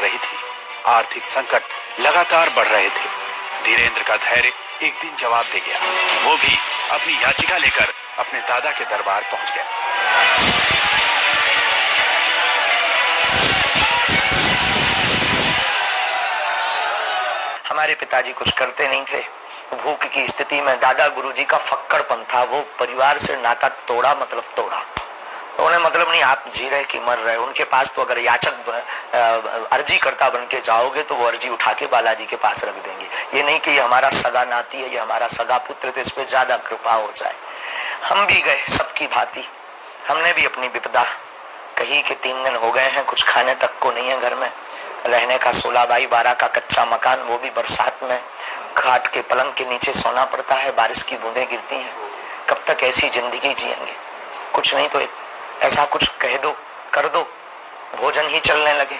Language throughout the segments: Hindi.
रही थी। आर्थिक संकट लगातार बढ़ रहे थे। धीरेंद्र का धैर्य एक दिन जवाब दे गया। वो भी अपनी याचिका लेकर अपने दादा के दरबार पहुंच गया। हमारे पिताजी कुछ करते नहीं थे। भूख की स्थिति में दादा गुरुजी का फक्कड़पन था। वो परिवार से नाता तोड़ा, मतलब तोड़ा। तो उन्हें मतलब नहीं आप जी रहे कि मर रहे। उनके पास तो अगर याचक अर्जी करता बन के जाओगे तो वो अर्जी उठा के बालाजी के पास रख देंगे। ये नहीं कि ये हमारा सगा नाती है, ये हमारा सगा पुत्र, तो इस पे ज्यादा कृपा हो जाए। हम भी गए सबकी भांति। हमने भी अपनी विपदा कही कि 3 दिन हो गए हैं, कुछ खाने तक को नहीं है घर में। रहने का 16x12 का कच्चा मकान, वो भी बरसात में घाट के पलंग के नीचे सोना पड़ता है, बारिश की बूंदें गिरती हैं। कब तक ऐसी जिंदगी जिएंगे? कुछ नहीं तो ऐसा कुछ कह दो, कर दो, भोजन ही चलने लगे।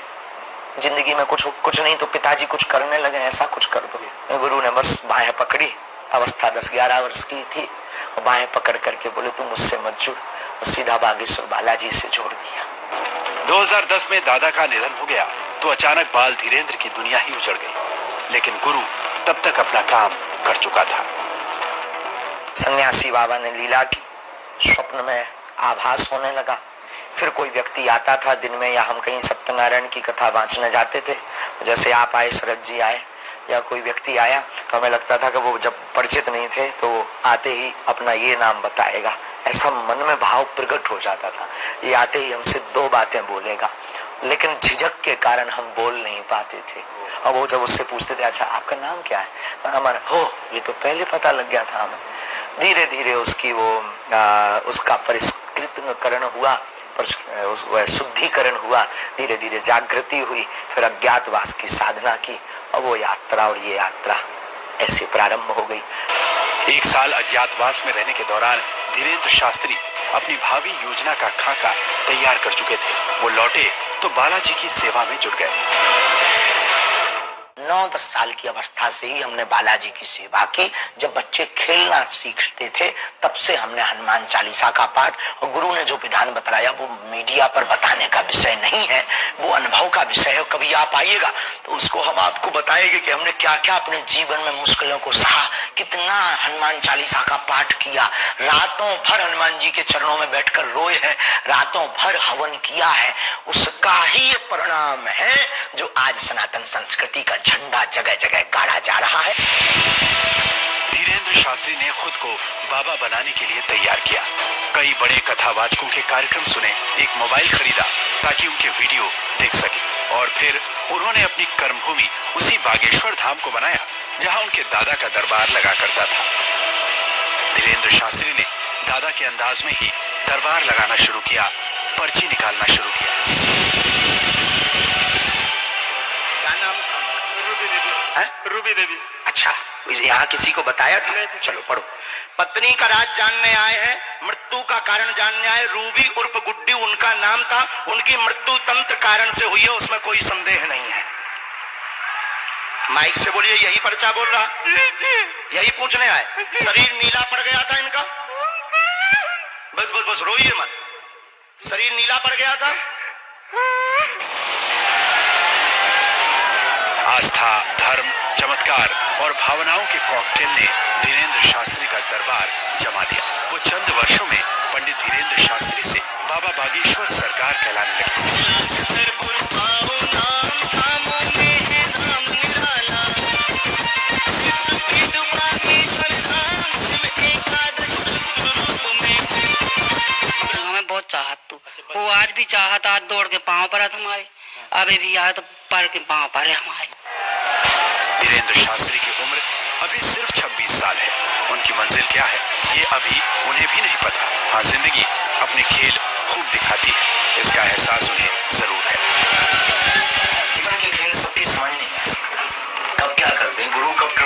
जिंदगी में कुछ नहीं तो पिताजी कुछ करने लगे, ऐसा कुछ कर दो। गुरु ने बस बाहें पकड़ी। अवस्था 10-11 वर्ष की थी। बाहें पकड़ करके बोले तू मुझसे मत जुड़। सीधा बागेश्वर बालाजी से जोड़ दिया। 2010 में दादा का निधन हो गया तो अचानक बाल धीरेंद्र की दुनिया ही उजड़ गई। लेकिन गुरु तब तक अपना काम कर चुका था। सन्यासी बाबा ने लीला की। स्वप्न में आभास होने लगा। फिर कोई व्यक्ति आता था दिन में, या हम कहीं सत्यनारायण की कथा वांचने जाते थे, जैसे आप आए, शरद जी आए, या कोई व्यक्ति आया, तो हमें लगता था कि वो जब परिचित नहीं थे तो आते ही अपना ये नाम बताएगा। ऐसा मन में भाव प्रकट हो जाता था। ये आते ही हमसे 2 बातें बोलेगा, लेकिन झिझक के कारण हम बोल नहीं पाते थे। और वो जब उससे पूछते थे अच्छा आपका नाम क्या है, हमारा हो ये तो पहले पता लग गया था हमें। धीरे धीरे उसकी उसका परिष्कृतकरण हुआ, शुद्धिकरण हुआ, धीरे धीरे जागृति हुई, फिर अज्ञातवास की साधना की, और वो यात्रा और ये यात्रा ऐसे प्रारंभ हो गई। 1 साल अज्ञातवास में रहने के दौरान धीरेंद्र शास्त्री अपनी भावी योजना का खाका तैयार कर चुके थे। वो लौटे तो बालाजी की सेवा में जुट गए। 9-10 साल की अवस्था से ही हमने बालाजी की सेवा की। जब बच्चे खेलना सीखते थे तब से हमने हनुमान चालीसा का पाठ, और गुरु ने जो विधान बताया वो मीडिया पर बताने का विषय नहीं है, वो अनुभव का विषय है। कभी आप आइएगा तो उसको हम आपको बताएंगे कि हमने क्या क्या अपने जीवन में मुश्किलों को सहा, कितना हनुमान चालीसा का पाठ किया, रातों भर हनुमान जी के चरणों में बैठकर रोए हैं, रातों भर हवन किया है। उसका ही ये परिणाम है जो आज सनातन संस्कृति का झंडा जगह जगह गाड़ा जा रहा है। धीरेंद्र शास्त्री ने खुद को बाबा बनाने के लिए तैयार किया। कई बड़े कथावाचकों के कार्यक्रम सुने, एक मोबाइल खरीदा ताकि उनके वीडियो देख सके, और फिर उन्होंने अपनी कर्मभूमि उसी बागेश्वर धाम को बनाया जहां उनके दादा का दरबार लगा करता था। धीरेंद्र शास्त्री ने दादा के अंदाज में ही दरबार लगाना शुरू किया, पर्ची निकालना शुरू किया। रूबी देवी। अच्छा, यहाँ किसी को बताया था? चलो पढ़ो। पत्नी का राज जानने आए हैं, मृत्यु का कारण जानने आए। रूबी उर्फ गुड्डी उनका नाम था। उनकी मृत्यु तंत्र कारण से हुई है, उसमें कोई संदेह नहीं है। माइक से बोलिए, यही पर्चा बोल रहा? यही पूछने आए। शरीर नीला पड़ गया था इनका? बस बस बस रोइए मत। शरीर नीला पड़ गया था। आस्था, धर्म, चमत्कार और भावनाओं के कॉकटेल ने धीरेंद्र शास्त्री का दरबार जमा दिया। वो चंद वर्षों में पंडित धीरेंद्र शास्त्री से बाबा बागेश्वर सरकार कहलाने लगे। हमें बहुत चाहत तू, वो आज भी चाहत, आज दौड़ के पाँव पर हमारे, अभी भी आए तो पर के पाँव पर है हमारे। धीरेंद्र शास्त्री की उम्र अभी सिर्फ 26 साल है। उनकी मंजिल क्या है ये अभी उन्हें भी नहीं पता। हाँ, जिंदगी अपने खेल खूब दिखाती है, इसका एहसास उन्हें जरूर है। जीवन के खेल सबकी समझ नहीं आ सकता। कब क्या करते हैं, गुरु कब